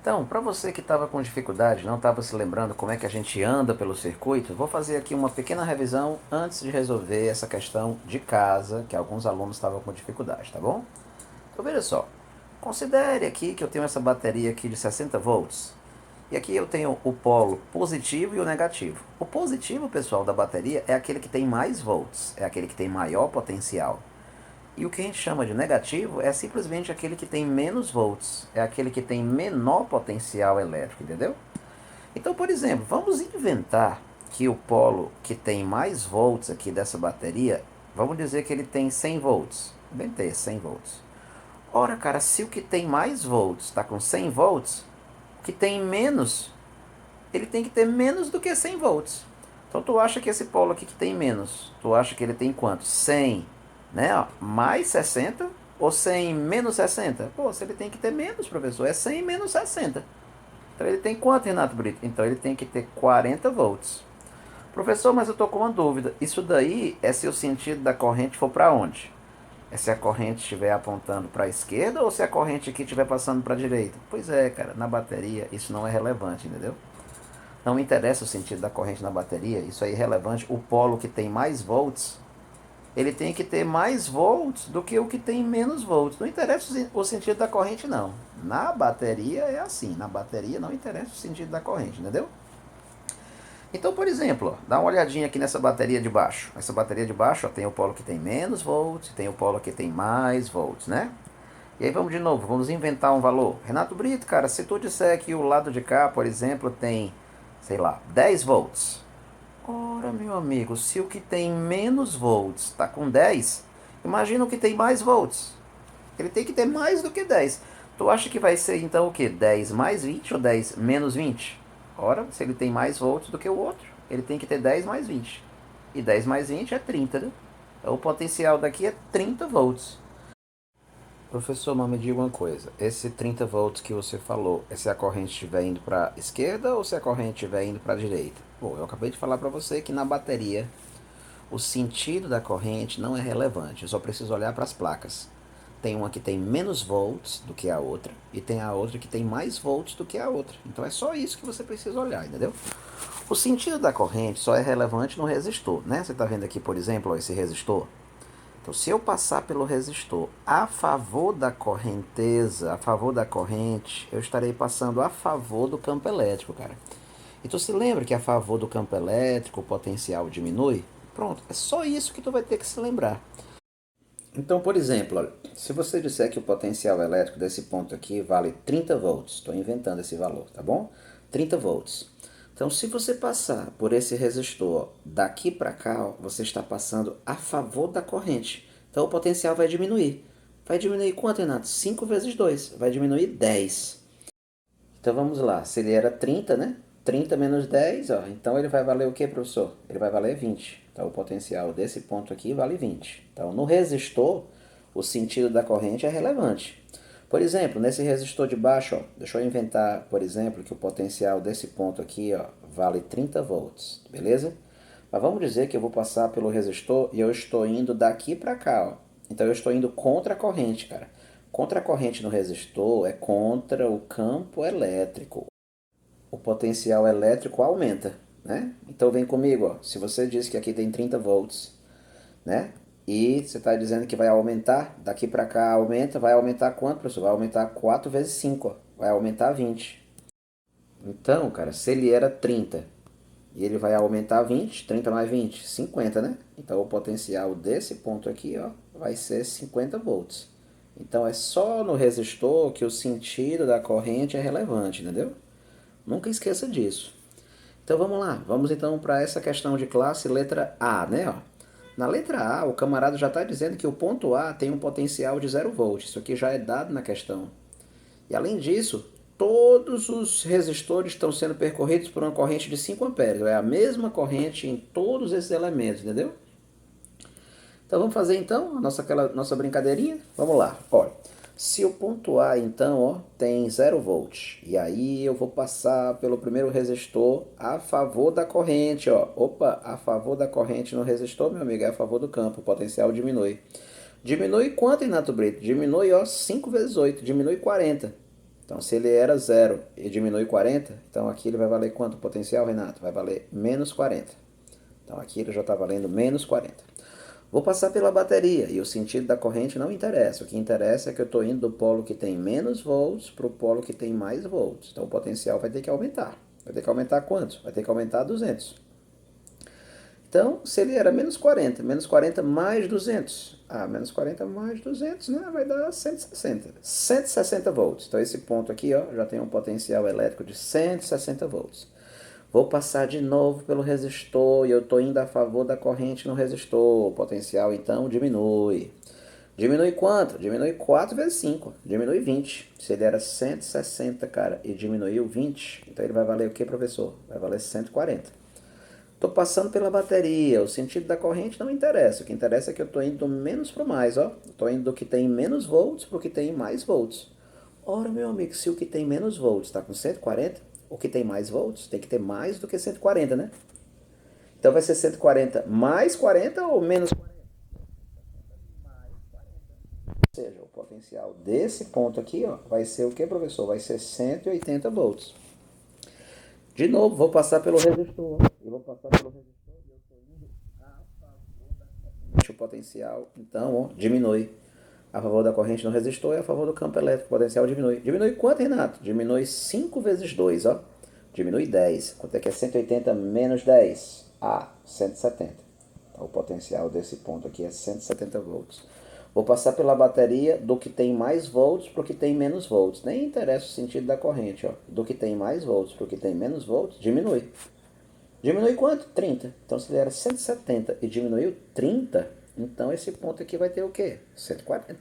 Então, para você que estava com dificuldade, não estava se lembrando como é que a gente anda pelo circuito, vou fazer aqui uma pequena revisão antes de resolver essa questão de casa que alguns alunos estavam com dificuldade, tá bom? Então veja só, considere aqui que eu tenho essa bateria aqui de 60 volts. E aqui eu tenho o polo positivo e o negativo. O positivo, pessoal, da bateria é aquele que tem mais volts, é aquele que tem maior potencial. E o que a gente chama de negativo é simplesmente aquele que tem menos volts, é aquele que tem menor potencial elétrico, entendeu? Então, por exemplo, vamos inventar que o polo que tem mais volts aqui dessa bateria, vamos dizer que ele tem 100 volts. Inventei 100 volts. Ora, cara, se o que tem mais volts está com 100 volts, o que tem menos, ele tem que ter menos do que 100 volts. Então tu acha que esse polo aqui que tem menos, tu acha que ele tem quanto? 100, né? Ó, mais 60 ou 100 menos 60? Pô, se ele tem que ter menos, professor, é 100 menos 60. Então ele tem quanto, Renato Brito? Então ele tem que ter 40 volts. Professor, mas eu tô com uma dúvida. Isso daí é se o sentido da corrente for para onde? É se a corrente estiver apontando para a esquerda ou se a corrente aqui estiver passando para a direita? Pois é, cara, na bateria isso não é relevante, entendeu? Não interessa o sentido da corrente na bateria, isso é irrelevante. O polo que tem mais volts, ele tem que ter mais volts do que o que tem menos volts. Não interessa o sentido da corrente, não. Na bateria é assim, na bateria não interessa o sentido da corrente, entendeu? Então, por exemplo, ó, dá uma olhadinha aqui nessa bateria de baixo. Essa bateria de baixo ó, tem o polo que tem menos volts, tem o polo que tem mais volts, né? E aí vamos de novo, vamos inventar um valor. Renato Brito, cara, se tu disser que o lado de cá, por exemplo, tem, sei lá, 10 volts. Ora, meu amigo, se o que tem menos volts está com 10, imagina o que tem mais volts. Ele tem que ter mais do que 10. Tu acha que vai ser então o que? 10 mais 20 ou 10 menos 20? Ora, se ele tem mais volts do que o outro, ele tem que ter 10 mais 20. E 10 mais 20 é 30, né? Então o potencial daqui é 30 volts. Professor, mas me diga uma coisa. Esse 30 volts que você falou, é se a corrente estiver indo para a esquerda ou se a corrente estiver indo para a direita? Bom, eu acabei de falar para você que na bateria o sentido da corrente não é relevante. Eu só preciso olhar para as placas. Tem uma que tem menos volts do que a outra e tem a outra que tem mais volts do que a outra. Então é só isso que você precisa olhar, entendeu? O sentido da corrente só é relevante no resistor, né? Você está vendo aqui, por exemplo, ó, esse resistor. Então, se eu passar pelo resistor a favor da correnteza, a favor da corrente, eu estarei passando a favor do campo elétrico, cara. Então, se lembra que a favor do campo elétrico o potencial diminui? Pronto, é só isso que tu vai ter que se lembrar. Então, por exemplo, olha, se você disser que o potencial elétrico desse ponto aqui vale 30 volts, estou inventando esse valor, tá bom? 30 volts. Então, se você passar por esse resistor daqui para cá, ó, você está passando a favor da corrente. Então, o potencial vai diminuir. Vai diminuir quanto, Renato? 5 vezes 2. Vai diminuir 10. Então, vamos lá. Se ele era 30, né? 30 menos 10, ó. Então, ele vai valer o que, professor? Ele vai valer 20. Então, o potencial desse ponto aqui vale 20. Então, no resistor, o sentido da corrente é relevante. Por exemplo, nesse resistor de baixo, ó, deixa eu inventar, por exemplo, que o potencial desse ponto aqui ó, vale 30 volts, beleza? Mas vamos dizer que eu vou passar pelo resistor e eu estou indo daqui para cá. Ó. Então eu estou indo contra a corrente, cara. Contra a corrente no resistor é contra o campo elétrico. O potencial elétrico aumenta, né? Então vem comigo, ó. Se você diz que aqui tem 30 volts, né? E você está dizendo que vai aumentar, daqui para cá aumenta, vai aumentar quanto, professor? Vai aumentar 4 vezes 5, ó. Vai aumentar 20. Então, cara, se ele era 30 e ele vai aumentar 20, 30 mais 20, 50, né? Então o potencial desse ponto aqui, ó, vai ser 50 volts. Então é só no resistor que o sentido da corrente é relevante, entendeu? Nunca esqueça disso. Então vamos lá, vamos então para essa questão de classe letra A, né? Ó. Na letra A, o camarada já está dizendo que o ponto A tem um potencial de 0 volts. Isso aqui já é dado na questão. E além disso, todos os resistores estão sendo percorridos por uma corrente de 5 amperes. É a mesma corrente em todos esses elementos, entendeu? Então vamos fazer então aquela nossa brincadeirinha? Vamos lá. Olha, se o ponto A então ó, tem 0 volts, e aí eu vou passar pelo primeiro resistor a favor da corrente. Ó. Opa, a favor da corrente no resistor, meu amigo, é a favor do campo, o potencial diminui. Diminui quanto, Renato Brito? Diminui ó, 5 vezes 8, diminui 40. Então, se ele era 0 e diminui 40, então aqui ele vai valer quanto? O potencial, Renato? Vai valer menos 40. Então, aqui ele já está valendo menos 40. Vou passar pela bateria e o sentido da corrente não interessa. O que interessa é que eu estou indo do polo que tem menos volts para o polo que tem mais volts. Então, o potencial vai ter que aumentar. Vai ter que aumentar quanto? Vai ter que aumentar 200. Então, se ele era menos 40 mais 200. Menos 40 mais 200, né? Vai dar 160. 160 volts. Então, esse ponto aqui, ó, já tem um potencial elétrico de 160 volts. Vou passar de novo pelo resistor e eu estou indo a favor da corrente no resistor. O potencial, então, diminui. Diminui quanto? Diminui 4 vezes 5. Diminui 20. Se ele era 160, cara, e diminuiu 20, então ele vai valer o que, professor? Vai valer 140. Estou passando pela bateria, o sentido da corrente não interessa. O que interessa é que eu estou indo do menos para o mais, ó. Estou indo do que tem menos volts para o que tem mais volts. Ora, meu amigo, se o que tem menos volts está com 140, o que tem mais volts tem que ter mais do que 140, né? Então vai ser 140 mais 40 ou menos 40? Ou seja, o potencial desse ponto aqui, ó, vai ser o que, professor? Vai ser 180 volts. De novo, vou passar pelo resistor. Eu vou passar pelo resistor e eu estou indo a favor da corrente. O potencial, então, ó, diminui. A favor da corrente no resistor e a favor do campo elétrico. O potencial diminui. Diminui quanto, Renato? Diminui 5 vezes 2, ó. Diminui 10. Quanto é que é 180 menos 10? 170. Então, o potencial desse ponto aqui é 170 volts. Vou passar pela bateria do que tem mais volts para o que tem menos volts. Nem interessa o sentido da corrente, ó. Do que tem mais volts para o que tem menos volts, diminui. Diminui quanto? 30. Então, se ele era 170 e diminuiu 30, então esse ponto aqui vai ter o quê? 140.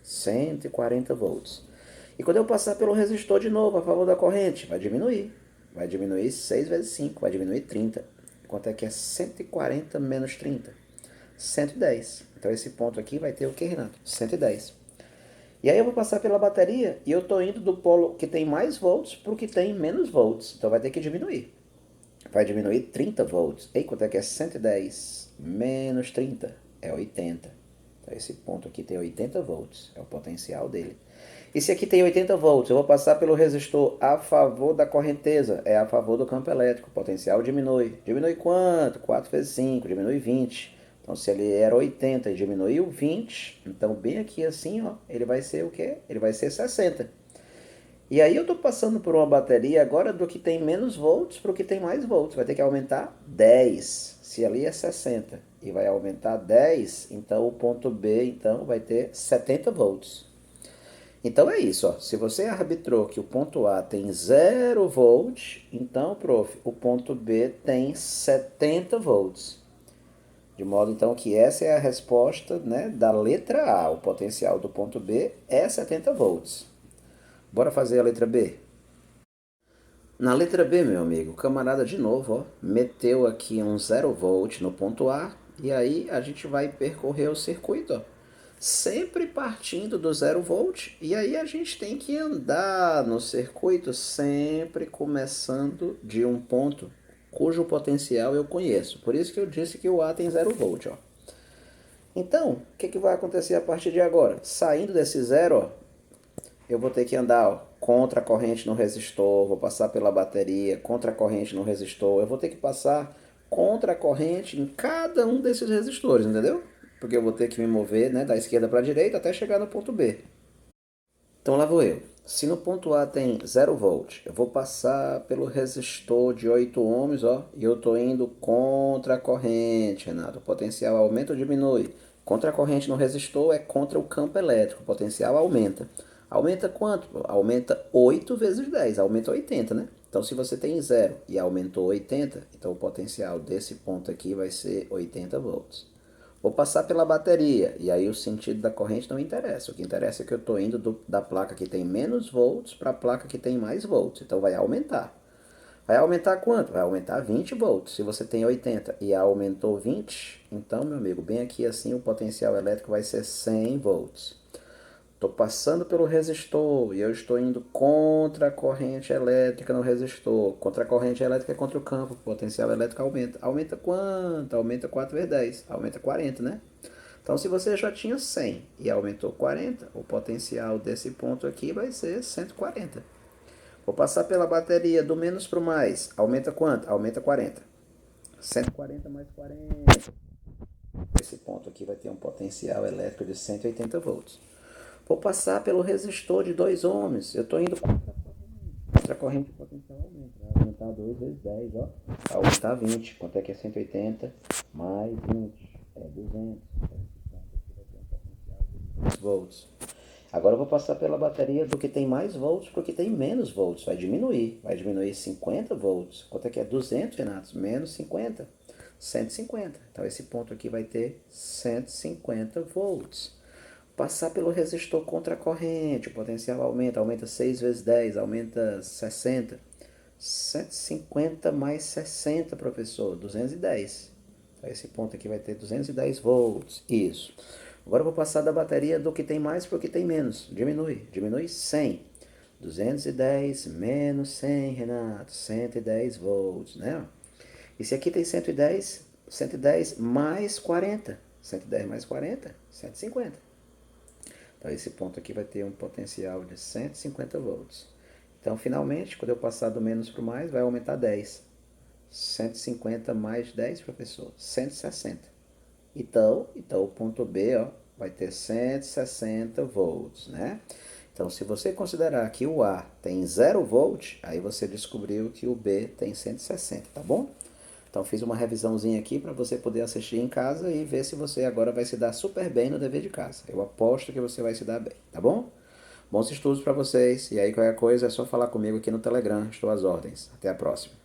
140 volts. E quando eu passar pelo resistor de novo a favor da corrente, vai diminuir. Vai diminuir 6 vezes 5, vai diminuir 30. Quanto é que é 140 menos 30? 110. Então esse ponto aqui vai ter o que, Renato? 110. E aí eu vou passar pela bateria e eu estou indo do polo que tem mais volts para o que tem menos volts. Então vai ter que diminuir. Vai diminuir 30 volts. E quanto é que é 110 menos 30? É 80. Então esse ponto aqui tem 80 volts. É o potencial dele. E se aqui tem 80 volts, eu vou passar pelo resistor a favor da correnteza. É a favor do campo elétrico. O potencial diminui. Diminui quanto? 4 vezes 5. Diminui 20. Então, se ele era 80 e diminuiu 20, então bem aqui assim, ó, ele vai ser o quê? Ele vai ser 60. E aí eu estou passando por uma bateria agora do que tem menos volts para o que tem mais volts. Vai ter que aumentar 10. Se ali é 60 e vai aumentar 10, então o ponto B então vai ter 70 volts. Então é isso, ó. Se você arbitrou que o ponto A tem 0 volts, então, prof, o ponto B tem 70 volts. De modo então que essa é a resposta, né, da letra A. O potencial do ponto B é 70 volts. Bora fazer a letra B? Na letra B, meu amigo, o camarada de novo, ó, meteu aqui um 0 volt no ponto A e aí a gente vai percorrer o circuito, ó, sempre partindo do 0 volt e aí a gente tem que andar no circuito sempre começando de um ponto cujo potencial eu conheço. Por isso que eu disse que o A tem 0 volt, ó. Então, o que vai acontecer a partir de agora? Saindo desse zero, ó, eu vou ter que andar, ó, contra a corrente no resistor, vou passar pela bateria, contra a corrente no resistor, eu vou ter que passar contra a corrente em cada um desses resistores, entendeu? Porque eu vou ter que me mover, né, da esquerda para a direita até chegar no ponto B. Então lá vou eu. Se no ponto A tem 0 volt, eu vou passar pelo resistor de 8 ohms, ó, e eu estou indo contra a corrente, Renato. O potencial aumenta ou diminui? Contra a corrente no resistor é contra o campo elétrico, o potencial aumenta. Aumenta quanto? Aumenta 8 vezes 10, aumenta 80, né? Então se você tem 0 e aumentou 80, então o potencial desse ponto aqui vai ser 80 volts. Vou passar pela bateria, e aí o sentido da corrente não interessa. O que interessa é que eu estou indo da placa que tem menos volts para a placa que tem mais volts. Então vai aumentar. Vai aumentar quanto? Vai aumentar 20 volts. Se você tem 80 e aumentou 20, então, meu amigo, bem aqui assim o potencial elétrico vai ser 100 volts. Estou passando pelo resistor e eu estou indo contra a corrente elétrica no resistor. Contra a corrente elétrica é contra o campo. O potencial elétrico aumenta. Aumenta quanto? Aumenta 4 vezes 10. Aumenta 40, né? Então, se você já tinha 100 e aumentou 40, o potencial desse ponto aqui vai ser 140. Vou passar pela bateria do menos para o mais. Aumenta quanto? Aumenta 40. 140 mais 40. Esse ponto aqui vai ter um potencial elétrico de 180 volts. Vou passar pelo resistor de 2 ohms. Eu estou indo contra a corrente, o potencial aumenta. Vai aumentar 2 vezes 10, ó. Vai aumentar 20. Quanto é que é 180? Mais 20. É 200. Volts. Agora eu vou passar pela bateria do que tem mais volts para o que tem menos volts. Vai diminuir. Vai diminuir 50 volts. Quanto é que é 200, Renato? Menos 50. 150. Então esse ponto aqui vai ter 150 volts. Passar pelo resistor contra a corrente. O potencial aumenta. Aumenta 6 vezes 10. Aumenta 60. 150 mais 60, professor. 210. Então esse ponto aqui vai ter 210 volts. Isso. Agora eu vou passar da bateria do que tem mais para o que tem menos. Diminui. Diminui 100. 210 menos 100, Renato. 110 volts, né? Esse aqui tem 110. 110 mais 40. 110 mais 40, 150. Então esse ponto aqui vai ter um potencial de 150 volts. Então, finalmente, quando eu passar do menos para o mais, vai aumentar 10. 150 mais 10, professor, 160. Então o ponto B, ó, vai ter 160 volts, né? Então, se você considerar que o A tem 0 volt, aí você descobriu que o B tem 160, tá bom? Então, fiz uma revisãozinha aqui para você poder assistir em casa e ver se você agora vai se dar super bem no dever de casa. Eu aposto que você vai se dar bem, tá bom? Bons estudos para vocês. E aí, qualquer coisa é só falar comigo aqui no Telegram. Estou às ordens. Até a próxima.